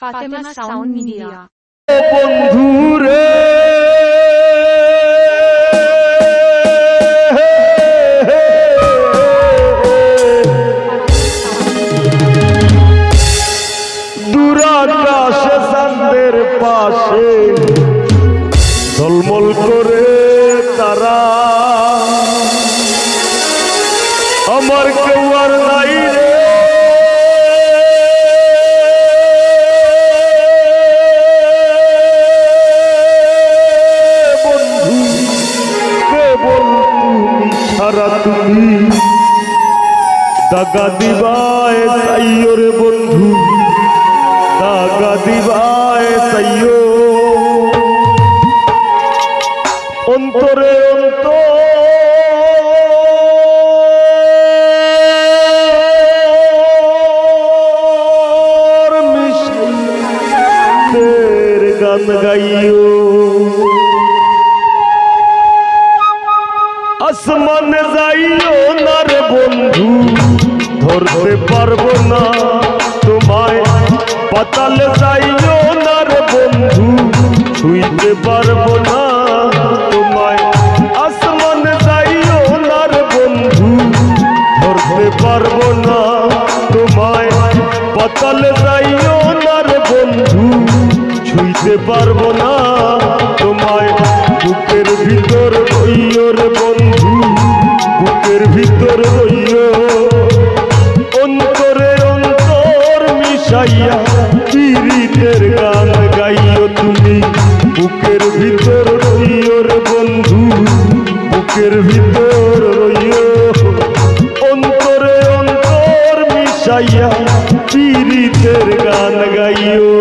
Fatema sound media. বন্ধুরে দূরাকাশে চাঁদের পাশে ঝলমল করে তারা, আমার কেউ আর নাই রে বন্ধু, কেবল তুমি ছাড়া। তুমি দাগা দিবায় চাইও রে বন্ধু, দাগা দিবায় চাইও। অন্তরে অন্তর মিশাইতের গান গাইও। আসমানে যাইও না রে বন্ধু, ধরতে পারবো না তোমায়। পাতালে যাইও না রে বন্ধু, ছুঁইতে পারবো না তোমায়। আসমানে যাইও না রে বন্ধু, ধরতে পারবো না তোমায়। পাতালে যাইও না রে বন্ধু, ছুঁইতে পারবো না তোমায়। বুকের ভিতর রইও রে বন্ধু, বুকের ভিতর রইও। অন্তরে অন্তর মিশাইয়া পীড়িতের গান গাইও তুমি। বুকের ভিতর রইও রে বন্ধু, বুকের ভিতর রইও। অন্তরে অন্তর মিশাইয়া পীড়িতের গান গাইও।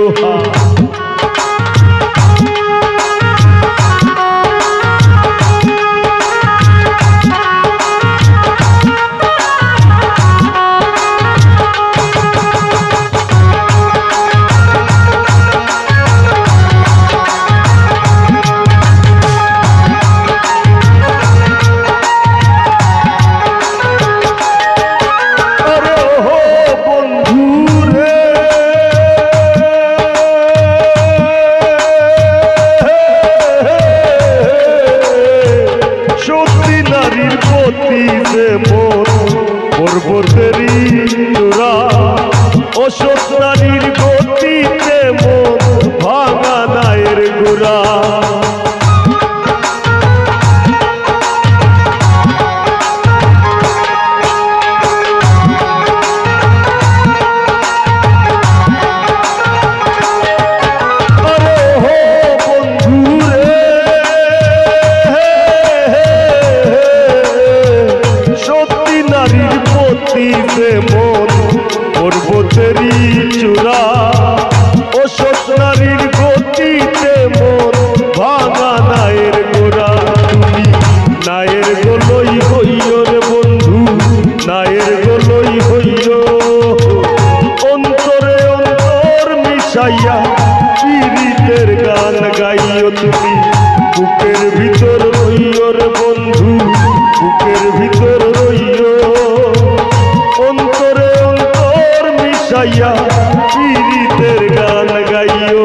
পর্বতেরই চূড়া অশোক নারীর গতিতে মন ভাঙা নায়ের গোড়া। মন পর্বতেরই চূড়া অশোক নারীর গতিতে মন ভাঙা নায়ের গোড়া। তুমি নায়ের গোলই হইও রে বন্ধু, নায়ের গোলই হইও। অন্তরে অন্তর মিশাইয়া পীড়িতের গান গাইও তুমি। বুকের ভিতর রইও রে বন্ধু, বুকের ভিতর রইও। অন্তরে অন্তর মিশাইয়া পীড়িতের গান গাইও।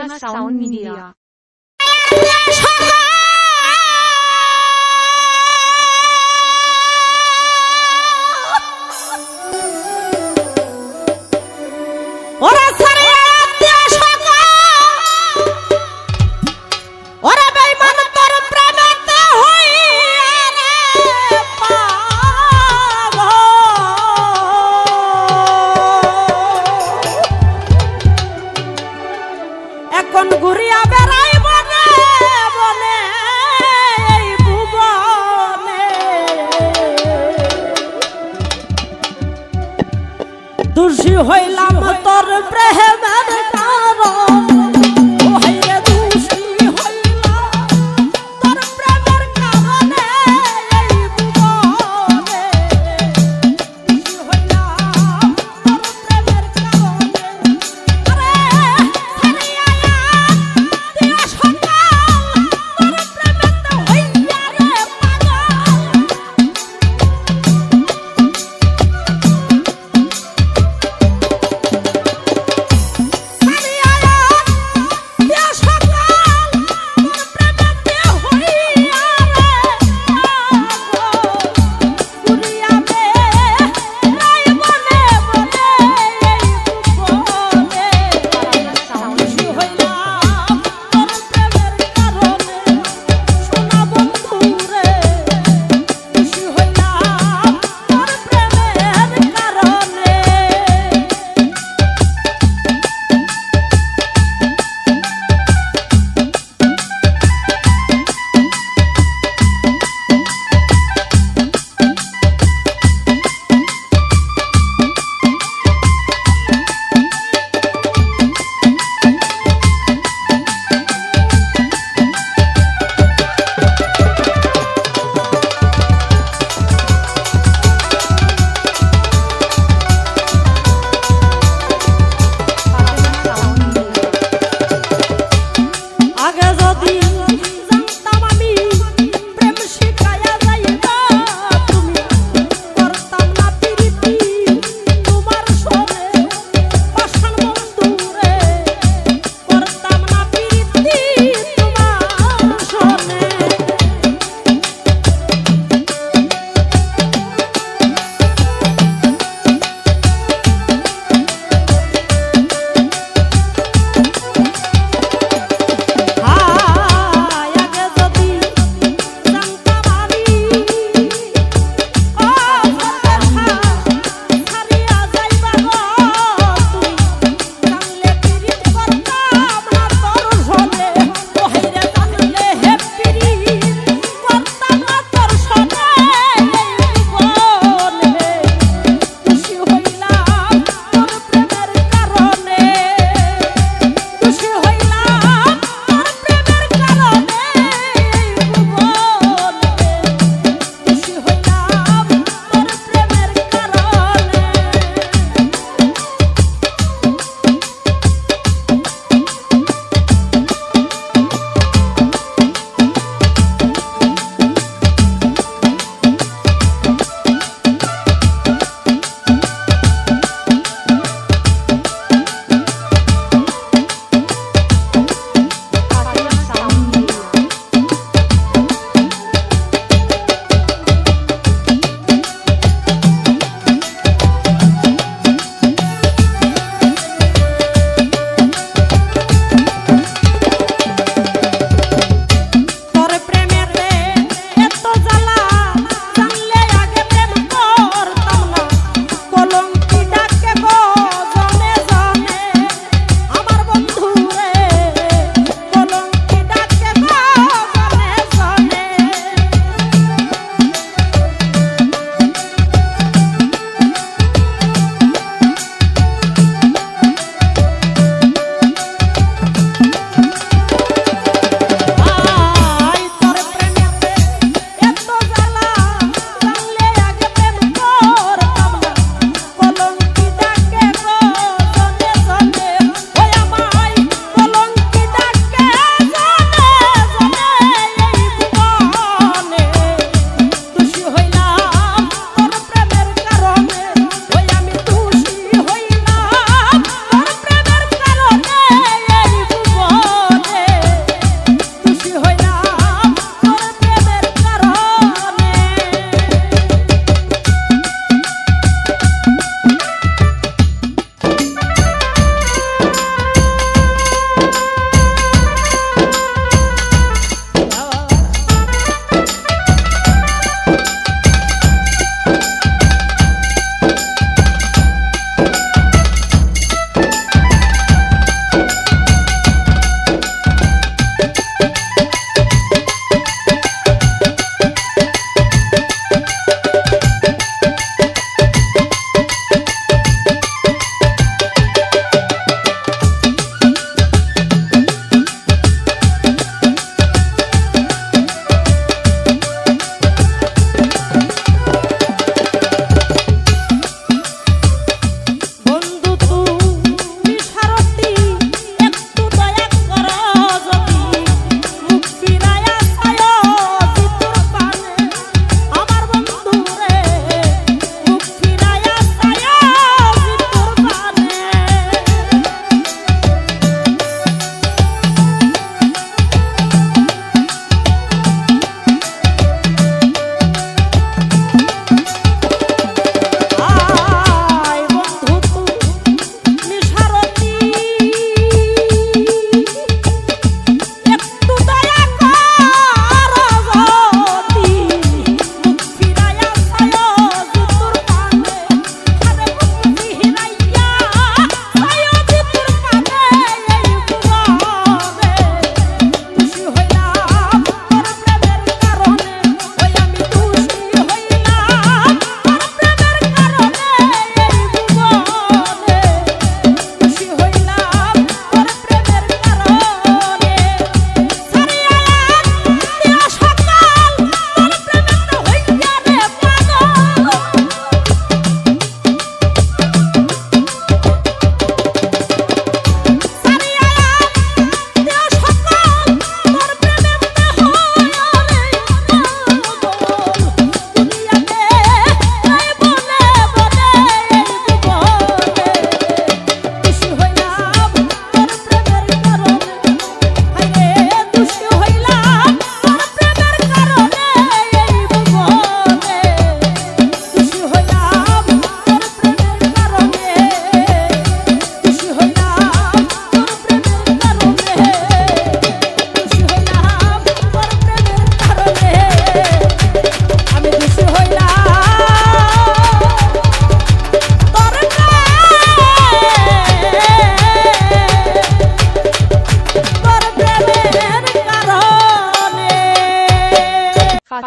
Fatima Sound Media. দুষী হইলাম তোর প্রেমের কারণ ওহাইরে দুষী হইলাম তোর প্রেমের কারণে এই ভুবনে দুষী হইলাম তোর প্রেমের কারণে আরে ছাড়িয়া দিয়া সকাল তোর প্রেমেতে হইয়া রে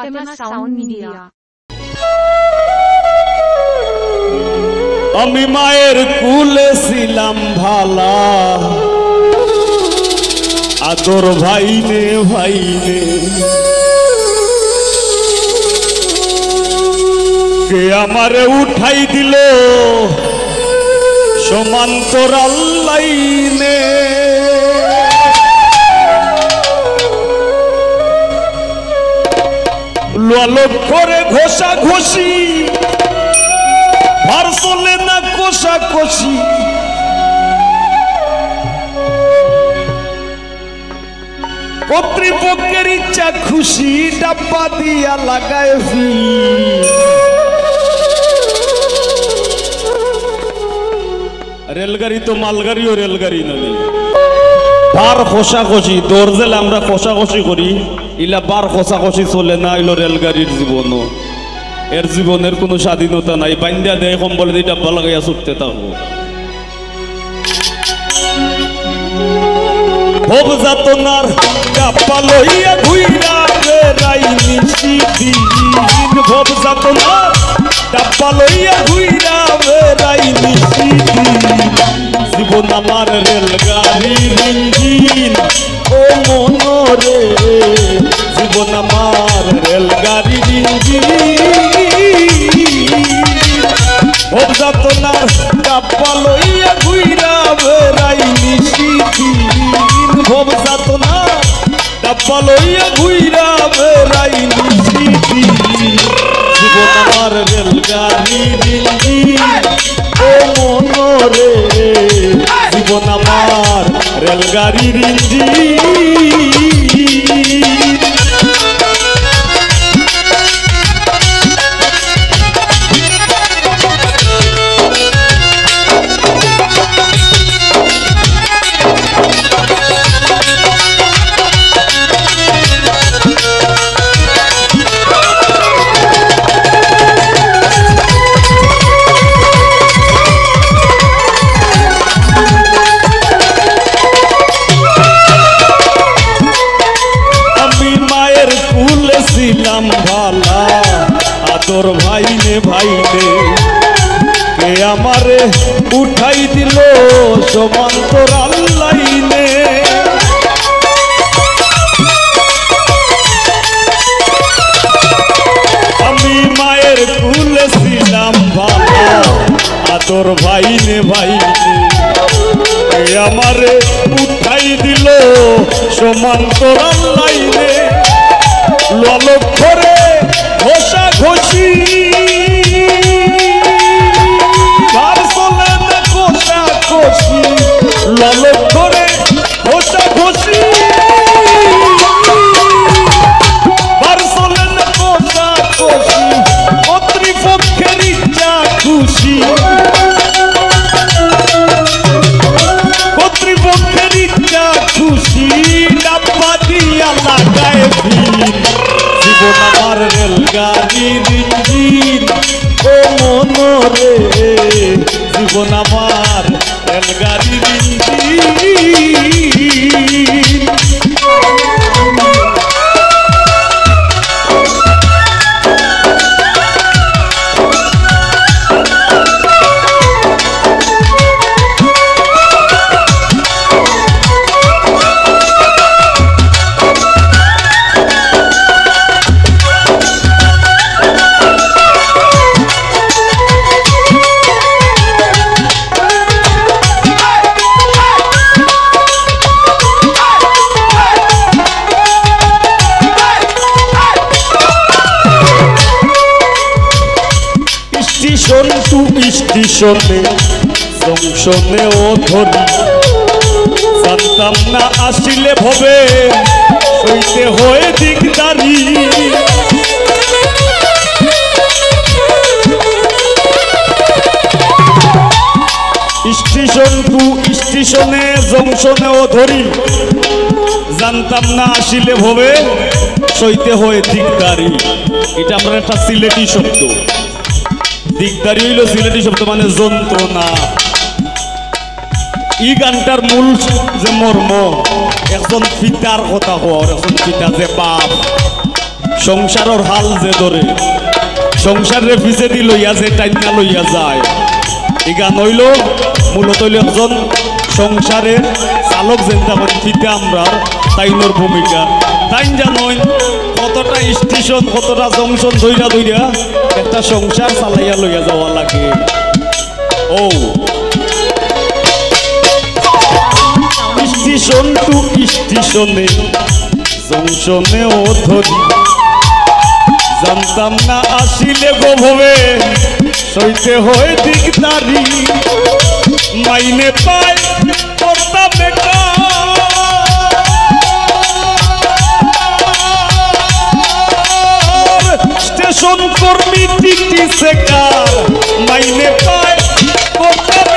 Famous Sound Media. আমি মায়ের কুলে ছিলাম ভালা আদর ভাইনে ভাইনে কে আমারে উঠাই দিল সমান্তরাল লাইনে লালক করে ঘষা ঘষি ভার চলে না কোষা কষি কর্তৃপক্ষের ইচ্ছা খুশি ডাব্বা দিয়া লাগায় ফি রেলগাড়ি তো মালগাড়িও রেলগাড়ি নদী বার কষাকষি দরজেল আমরা কষাকষি করি ইলা বার কষাকষি চলে না ইলো রেলগাড়ির জীবন এর জীবনের কোনো স্বাধীনতা নাই বান্দিয়া দেয় কম্বল দিয়ে ডাব্বা লাগাইয়া ছুটতে থাকবো ভোগ যাতনার ডাব্বা লইয়া ঘুইরা বেড়াই নিশিদিন ভোগ যাতনার ডাব্বা লইয়া ঘুইরা বেড়াই নিশিদিন জীবন আমার রেলগাড়ির ইঞ্জিন ও মনরে জীবন আমার রেলগাড়ির ইঞ্জিন ভোগ যাতনার ডাব্বা লইয়া ঘুইরা বেড়াই নিশিদিন ভোগ যাতনার ডাব্বা লইয়া ঘুইরা বেড়াই নিশিদিন জীবন আমার রেলগাড়ির ইঞ্জিন ও মনরে জীবন আমার রেলগাড়ির ইঞ্জিন ভালা আদর ভাইনে ভাইনে কে আমারে উঠাই দিল সমান্তরাল লাইনে আমি মায়ের কুলে ছিলাম ভালা আদর ভাইনে ভাইনে কে আমারে উঠাই দিল সমান্তরাল লাইনে লালক করে ঘষা ঘষি ভার চলে না কোষা কষি লালক করে ঘষা ঘষি ভার চলে না কোষা কষি কর্তৃপক্ষের ইচ্ছা খুশি কর্তৃপক্ষের ইচ্ছা খুশি ডাব্বা দিয়া লাগায় ভিড় জীবন আমার রেলগাড়ির ইঞ্জিন ও মনরে জীবন আমার রেলগাড়ির ইঞ্জিন স্টেশন টু স্টেশনে জংশনে ও ধরি জানতাম না আসিলে ভবে সইতে হয়ে দিকদারি স্টেশন টু স্টেশনে জংশনে ও ধরি জানতাম না আসিলে ভবে সইতে হয়ে দিকদারি এটা আমার একটা সিলেটি শব্দ দিকদারি হইল সিলেটি শব্দ মানে যন্ত্রণা ই গানটার মূল যে মর্ম একজন পিতার কথা হওয়ার একজন পিতা যে বাপ সংসারের হাল যে ধরে সংসারের পিছে দি লইয়া যে টাইনা লইয়া যায় এই গান হইল মূলত হইল একজন সংসারের চালক যেটা পিতা আমরা তাইনোর ভূমিকা তাই জানোই কতটা স্টেশন কতটা জংশন ধইরা ধইরা একটা সংসার চালাইয়া লইয়া যাওয়া লাগে ও স্টেশন টু স্টেশনে জংশনে ও ধরি জানতাম না আসিলে গোভবে সইতে হয় দিকদারি মাইনে পায় করতাম স্টেশন কর্মী টিটি সেকার মাইনে পায় করতাম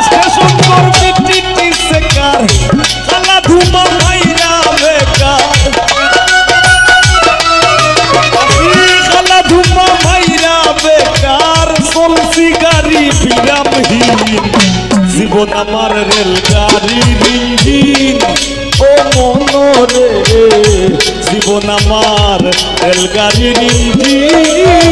স্টেশন কর্মী টিটি সেকার খালা ধুমা ভাইরা বেকার খালা ধুমা ভাইরা বেকার চলছি গাড়ি বিরামহীন জীবন আমার রেলগাড়ির ইঞ্জিন ও মনরে জীবন আমার রেলগাড়ির ইঞ্জিন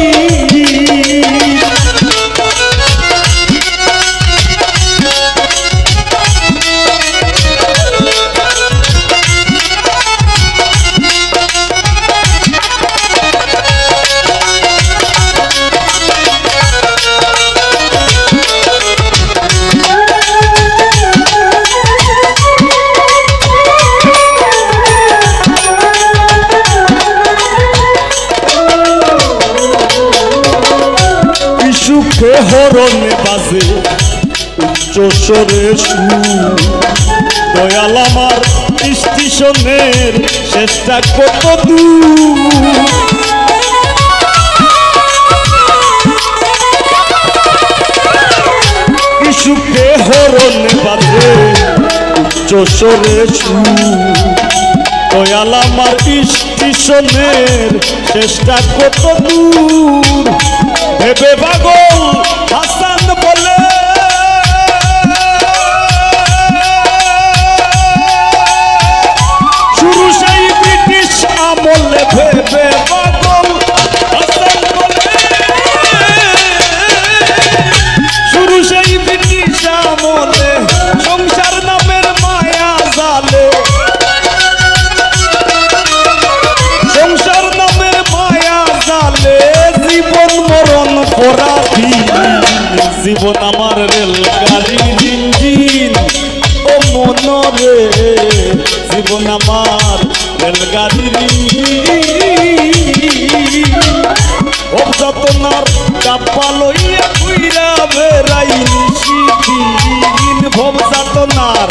সুখে হরণে বাজে উচ্চ স্বরে সুর দয়াল আমার স্টেশনের শেষটা কত দূর সুখে হরণে বাজে উচ্চ স্বরে সুর দয়াল আমার স্টেশনের শেষটা কত দূর ভেবে পাগল হাসান বলে শুরু সেই ব্রিটিশ আমলে ভেবে পাগল হাসান বলে শুরু সেই ব্রিটিশ আমলে সংসার নামের মায়া জালে সংসার নামের মায়া জালে জীবন মরণ পরাধীন জীবন আমার রেলগাড়ির ইঞ্জিন ও মনরে জীবন আমার রেলগাড়ির ইঞ্জিন অবযাতনার ডাব্বা লইয়া ঘুইরা বেড়াই নিশিদিন ভবযাতনার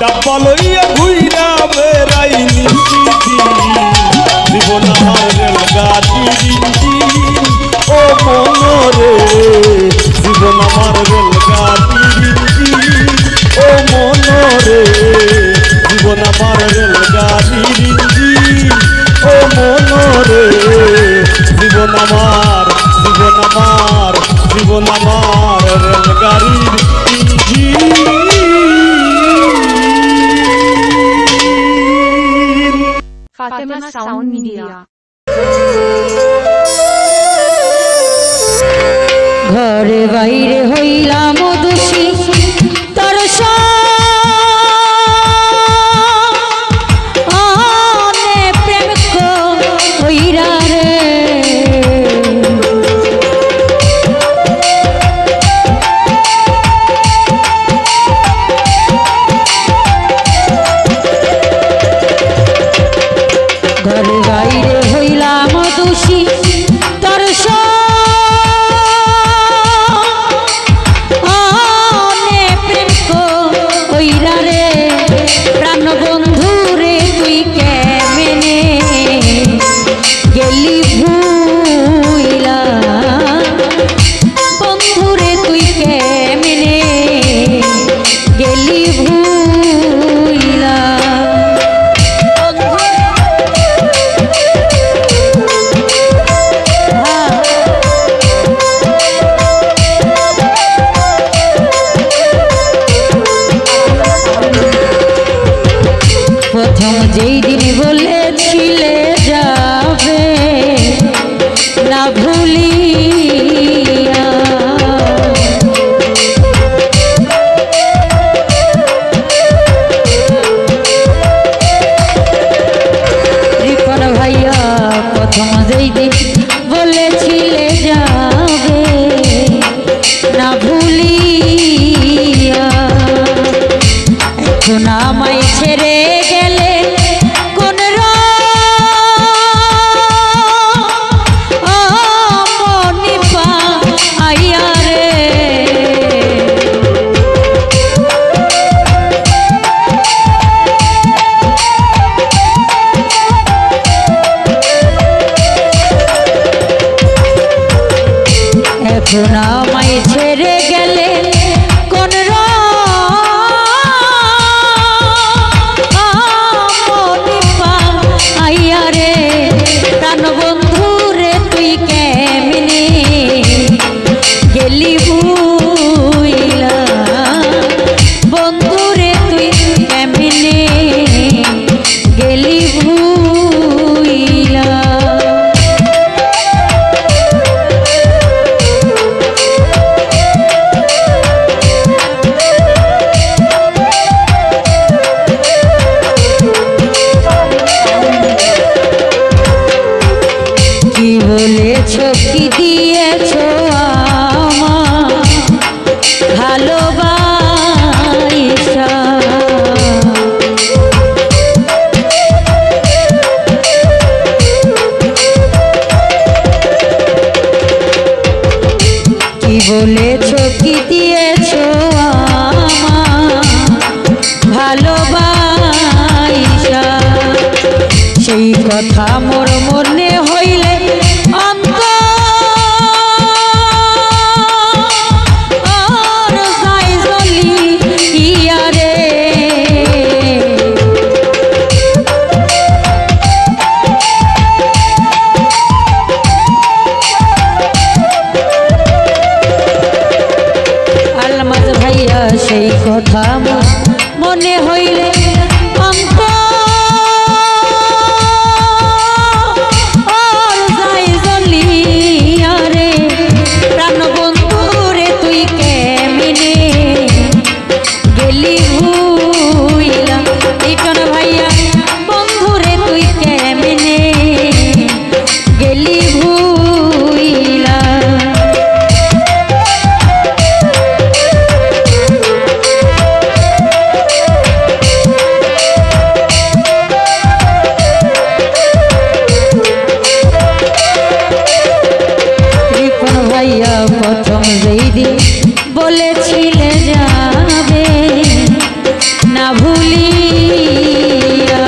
ডাব্বা লইয়া ঘুইরা বেড়াই নিশিদিন জীবন আমার রেলগাড়ির ইঞ্জিন ও মনরে জীবন আমার রেলগাড়ির ইঞ্জিন ও মনরে জীবন আমার রেলগাড়ির ইঞ্জিন ও মনরে জীবন আমার রেলগাড়ির ইঞ্জিন Fatima Sound Media. ঘরে বাইরে হইলাম দোষী তোর সনে প্রেম হইরা রে ঘরে বাইরে হইলাম দোষী তোর যেই দিন বলেছিলে যাবে না ভুলিয়া, রিপন ভাইয়া প্রথম যেই দিন বলেছিলে যাবে না ভুলিয়া, এখন আমায় ছেড়ে গেলে কোন মনি পাইয়া রে, এখন আমায় ছেড়ে গেলে কোন মনি পাইয়া রে, প্রাণ বন্ধু রে তুই কেমনে গেলি ভুইলা, বন্ধু রে তুই কেমনে গেলি ভুইলা। কি বলেছো কি দিয়েছো আমার ভালোবাসা, কি বলেছো কি দিয়েছো আমার ভালোবাসা, সেই কথা মোর মনে হইলে অন্তর যায় জ্বলিয়া রে, আলমাজ ভাইয়া সেই কথা মনে হইলে অন্তর যায় জ্বলিয়া রে, প্রাণ বন্ধু রে তুই কেমনে গেলি ভুইলা, লিটন ভাইয়া বন্ধু রে তুই কেমনে গেলি ভুইলা। রিপন ভাইয়া প্রথম যেই দিন বলেছিলে যাবে না ভুলিয়া,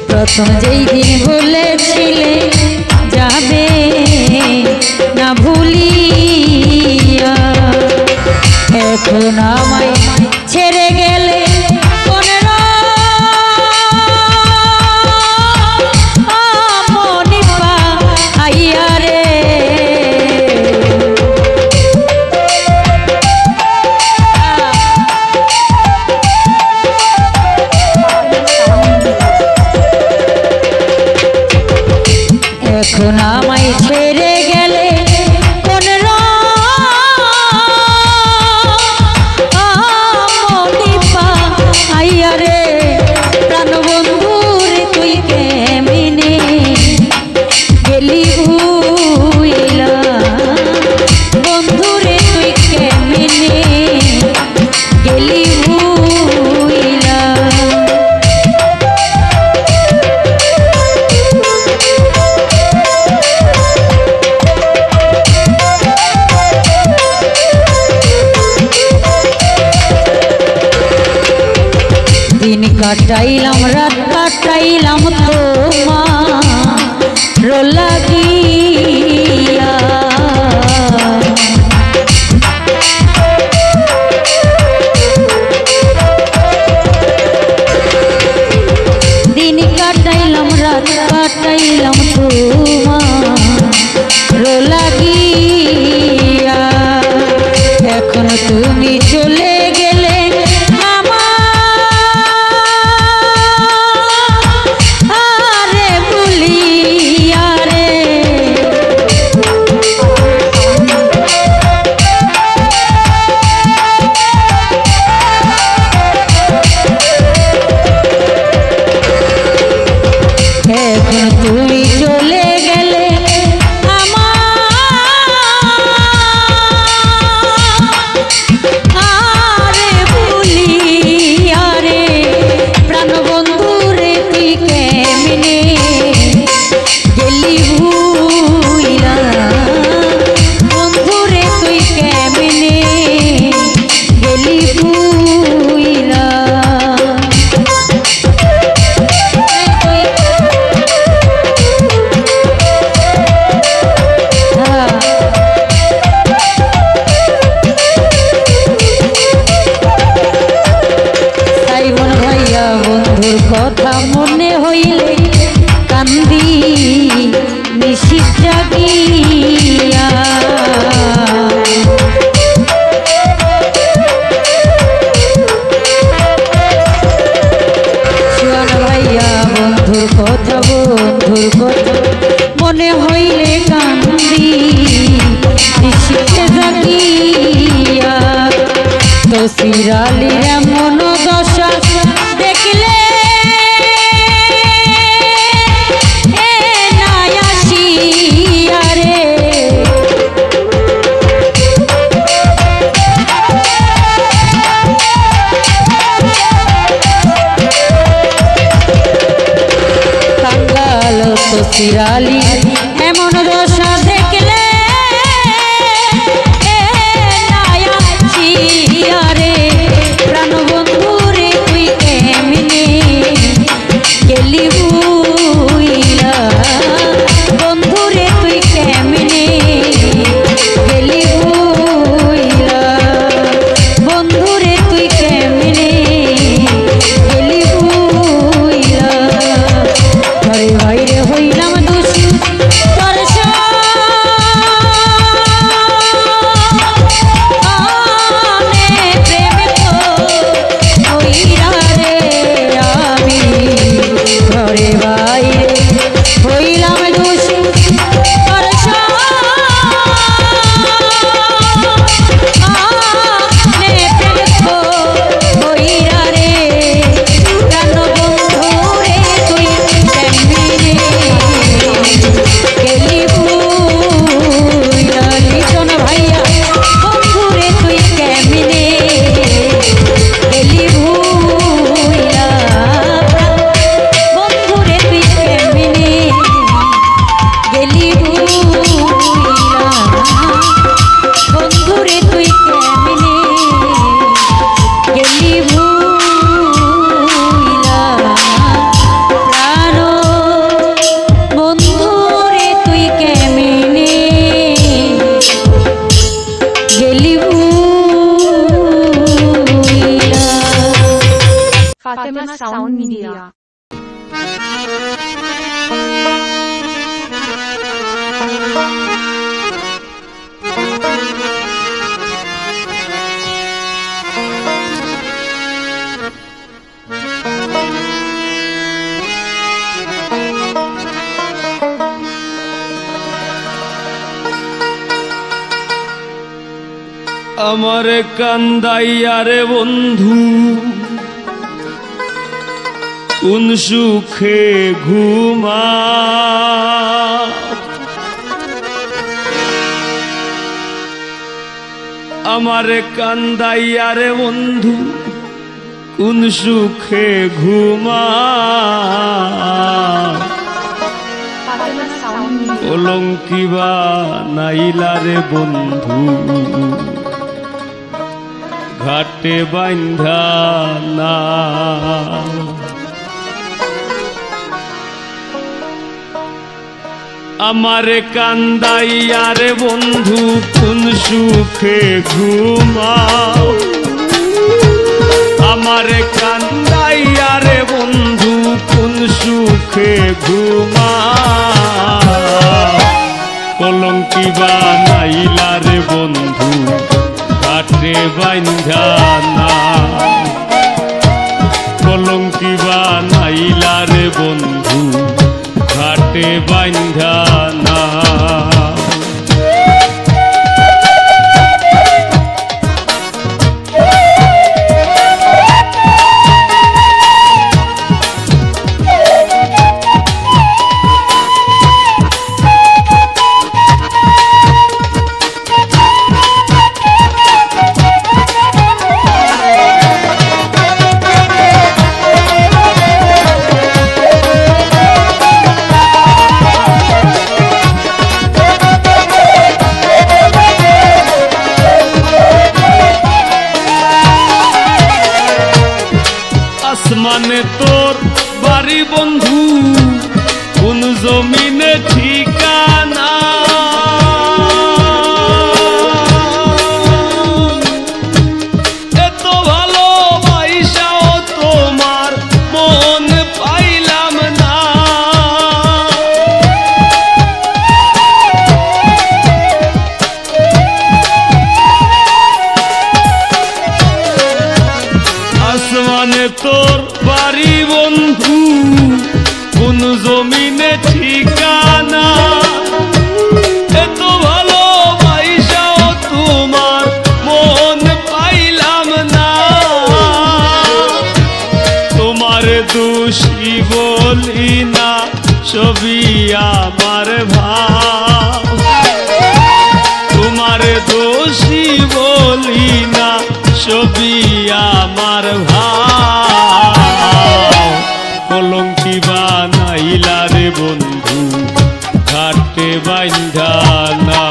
প্রথম যেই দিন বলেছিলে যাবে না ভুলিয়া, এখন আমায় ছেড়ে গেলে কোন মনি পাইয়া রে, এখন আমায় ছেড়ে গেলে কোন মনি পাইয়া রে, প্রাণ বন্ধু রে তুই কেমনে গেলি ভুইলা, বন্ধু রে তুই কেমনে গেলি ভুইলা। দিন কাটাইলাম রাত কাটাইলাম তোমার লাগিয়া, দিন কাটাইলাম রাত কাটাইলাম তোমার লাগিয়া। ভুলি চলে গেলে আরে ভুলি আরে প্রাণ বন্ধু রে তুই কেমনে গেলি ভুইলা বন্ধু রে তুই কেমনে গেলি ভুইলা বন্ধুর কথা মনে হইলে কান্দি নিশিত জাগিয়া সুয়ান ভাইয়া বন্ধুর কথা মনে হইলে কান্দি নিশিত জাগিয়া তো সিরালির এমন দশা দেখলে কাঙ্গাল তো সিরালি এমন দশা দেখলে আরে প্রাণ বন্ধু রে তুই কেমনে গেলি ভুইলা বন্ধু রে তুই কেমনে গেলি ভুইলা বন্ধু রে তুই কেমনে গেলি ভুইলা ঘরে বাইরে হইলাম দোষী তোর Fatima Sound Media. আমারে কান্দাইয়া রে বন্ধু কোন সুখে ঘুমা আমারে কান্দাইয়া রে বন্ধু কোন সুখে ঘুমা অলঙ্কিবা নাইলা রে বন্ধু ঘাটে বান্ধা না আমারে কান্দাইয়া রে বন্ধু কোন সুখে ঘুমাও আমারে কান্দাইয়া রে বন্ধু কোন সুখে ঘুমাও কলঙ্কিবা নাইলা রে বন্ধু ঘাটে বান্ধা না কলঙ্কিবা নাইলা রে বন্ধু ঘাটে বান্ধা না আসমানে তোর বাড়ি বন্ধু, কোন জমিনে ঠিকানা। এত ভালোবাসাও তোমার মন পাইলাম না। আসমানে তোর বাড়ি বন্ধু, কোন জমিনে ঠিকানা। এত ভালোবাসাও তোমার মন পাইলাম না। তোমার দোষী বলি না, সবই আমার ভাব। তোমার দোষী বলি না, সবই আমার ভাব। কলঙ্কি বানাইলা রে বন্ধু, ঘাটে বাইন্ধা না।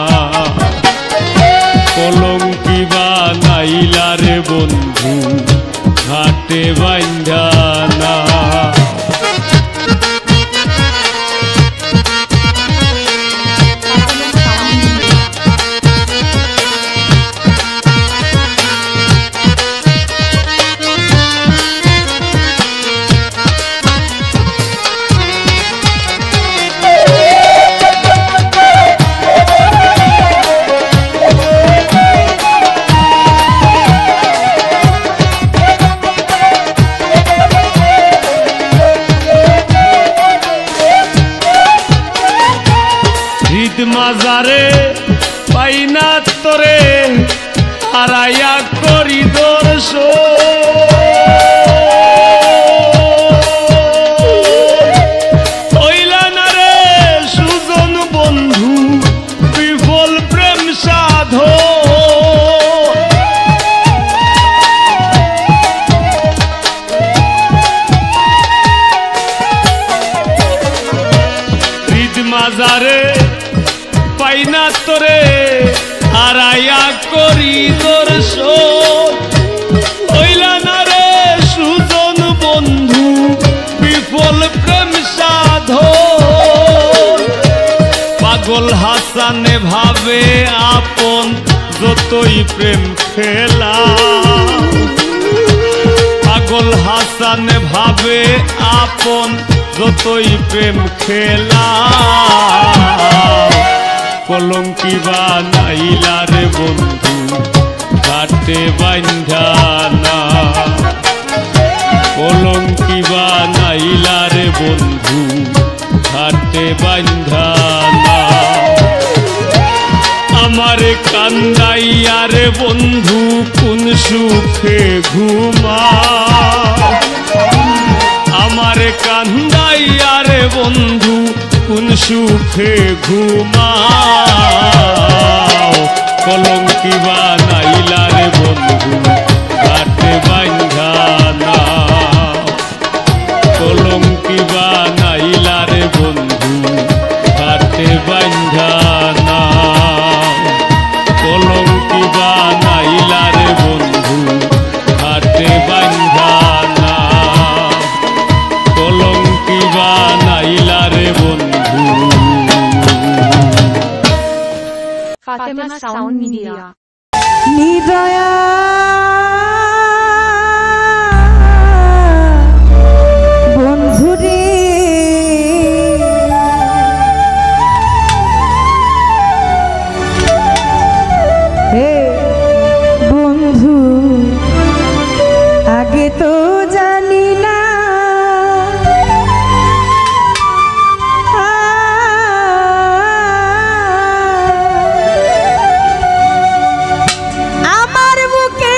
কলঙ্কি বানাইলা রে বন্ধু, ঘাটে বাইন্ধা না। মাজারে পাই না তোরে, হারাইয়া করি দর্শন। হইলা না রে সুজন বন্ধু, বিফল প্রেম সাধন। হৃদ মাজারে পাই না তোরে, হারাইয়া করি দর্শন। হইলা না রে সুজন বন্ধু, বিফল প্রেম সাধন। পাগল হাসানে ভাবে আপন, যতই প্রেম খেলা। পাগল হাসানে ভাবে আপন, যতই প্রেম খেলা। কলঙ্কি বানাইলা রে বন্ধু, ঘাটে বাইন্ধা না। কলঙ্কি বানাইলা রে বন্ধু, ঘাটে বাইন্ধা না। আমারে কান্দাইয়া রে বন্ধু, কোন সুখে ঘুমা। আমারে কান্দাইয়া রে বন্ধু, কোন সুখে ঘুমাও। কলঙ্কি বানাইলা রে বন্ধু, ঘাটে বাইন্ধা না। কলঙ্কি বানাইলা রে বন্ধু, ঘাটে বাইন্ধা না। কলঙ্কি বানাইলা রে বন্ধু, ঘাটে বাইন্ধা না। কলঙ্কি বানাইলা রে বন্ধু। Fatima Sound Media. নিদয়া বন্ধুরে, হে বন্ধু, আগে তো জানি না আমার বুকে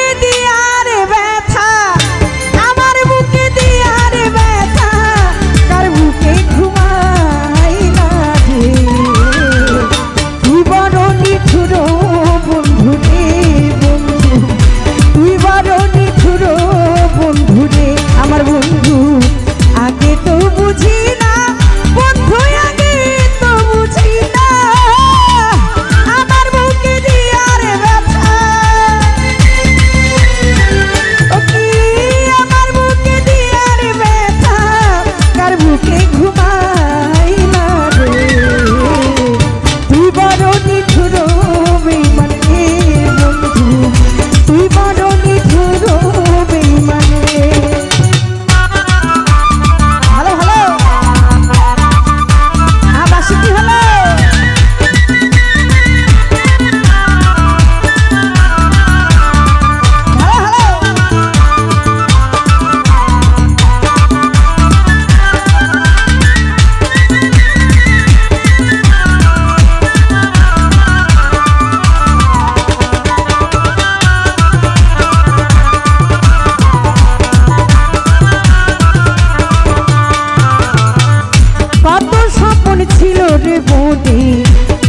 রে বনে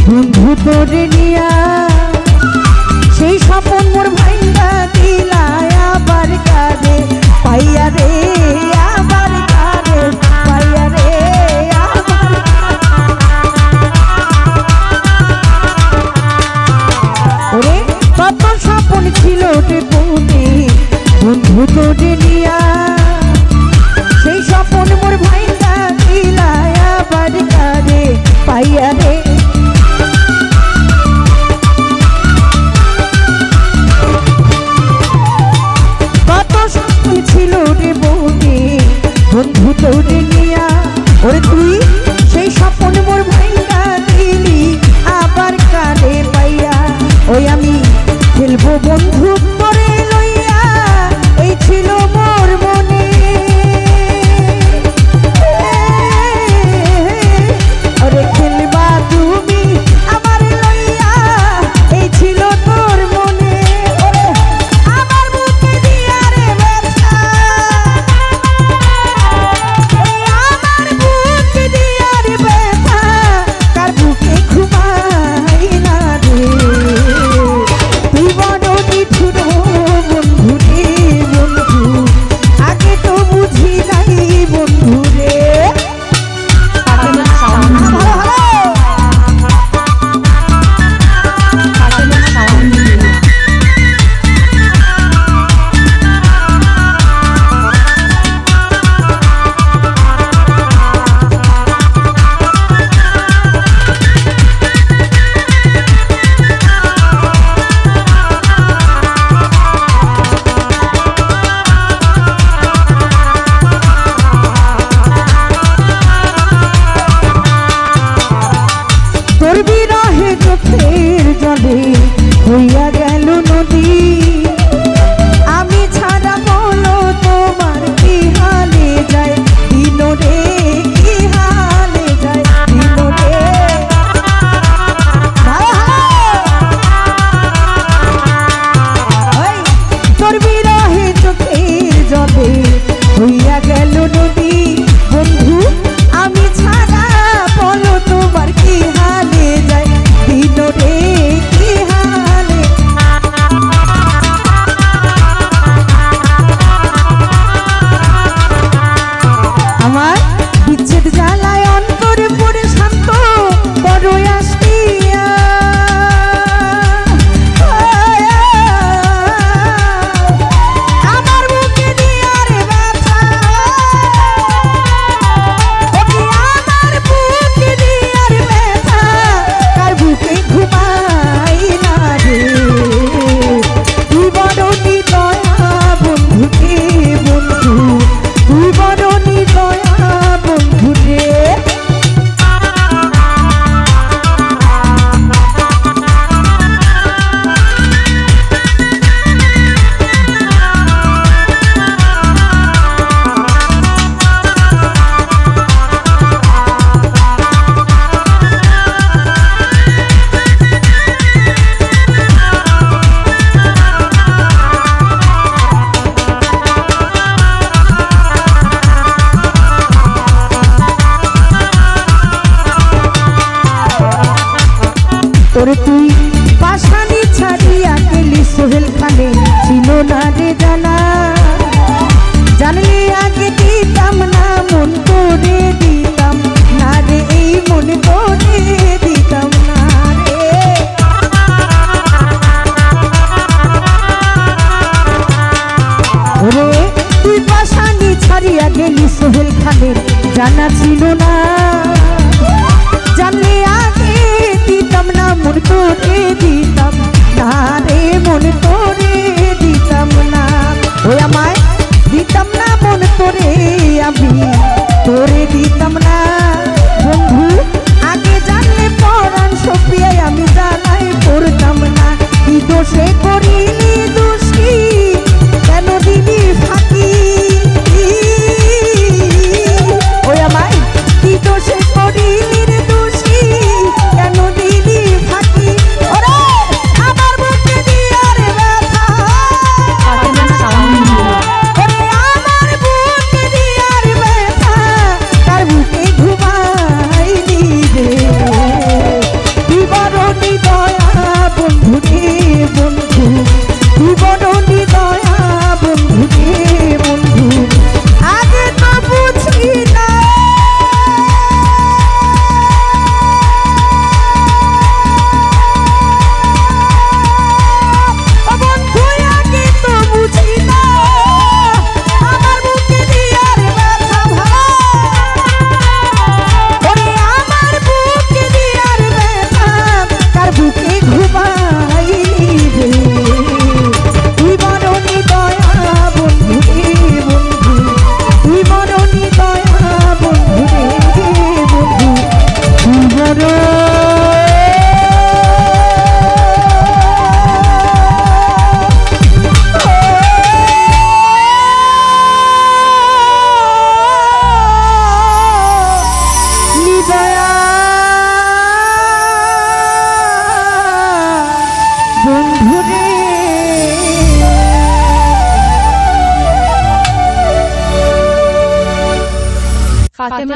বন্ধু তোরে নিয়া সেই স্বপন মোর ভাইঙ্গা দিলা আবার কারে পাইয়া রে আবার কারে পাইয়া রে ওরে কত স্বপন ছিল রে বনে বন্ধু তোরে নিয়া সেই স্বপন মোর ভাইঙ্গা দিলা আবার কারে পাইয়া রে ছিল রে বনে বন্ধু তোরে নিয়া ওরে তুই সেই স্বপ্ন মোর ভাইঙ্গা দিলি আবার কারে পাইয়া ওই আমি খেলবো বন্ধু করে লইয়া এই ছিল মোর মনে ওরে খেলবা তুমি আমার লইয়া এই ছিল তোর মনে ওরে আমার বুকে দিয়া রে ব্যথা আমার বুকে দিয়া রে ব্যথা কার বুকে ঘুমাই না রে তুই বড় নিঠুর বন্ধু রে বন্ধু আগে তো বুঝি নাই বন্ধু রে Fatema sound media Fatema sound media তোর বিরহে চোখের জলে হইয়া গেল নদী আমি ছাড়া বলো তোমার কি হালে যায় দিন রে কি হালে যায় দিন রে ওই তোর বিরহে চোখের জলে হইয়া গেল নদী বন্ধু আমি ছাড়া বলো তোমার কি হালে যায় দিন রে কি হালে আমার বিচ্ছেদ জ্বালায় অন্তরে পড়ে শান্ত বড় আসিয়া আমার বুকে দিয়া রে ব্যথা আমার বুকে দিয়া রে ব্যথা কার বুকে ঘুমাই না রে তুই বড় নিদয়া বন্ধু রে বন্ধু তুই বড় নিদয়া বন্ধু রে তোরে তুই পাশানি ছাড়িয়া গেলি সোহেল খানে ছিল না রে জানা জানলে আগে দিতাম না মন করে দিতাম না রে এই মন করে দিতাম না রে ওরে তুই পাশানি ছাড়িয়া গেলি সোহেল খানে জানা ছিল না জানলে আগে দিতাম না মন করে দিতাম না রে মন করে দিতাম না ওই আমায় দিতাম না মন করে আমি তোরে দিতাম না বন্ধু আগে জানলে পরাণ সপিয়ায় আমি জানাই পড়তাম না কি দোষে করিনি দোষী কেন দিবি ফাঁকি ওই আমায়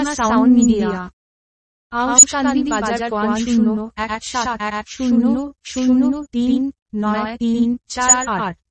পাপনা সাউন্ড মিডিয়া আউশকান্দি বাজার 501710039348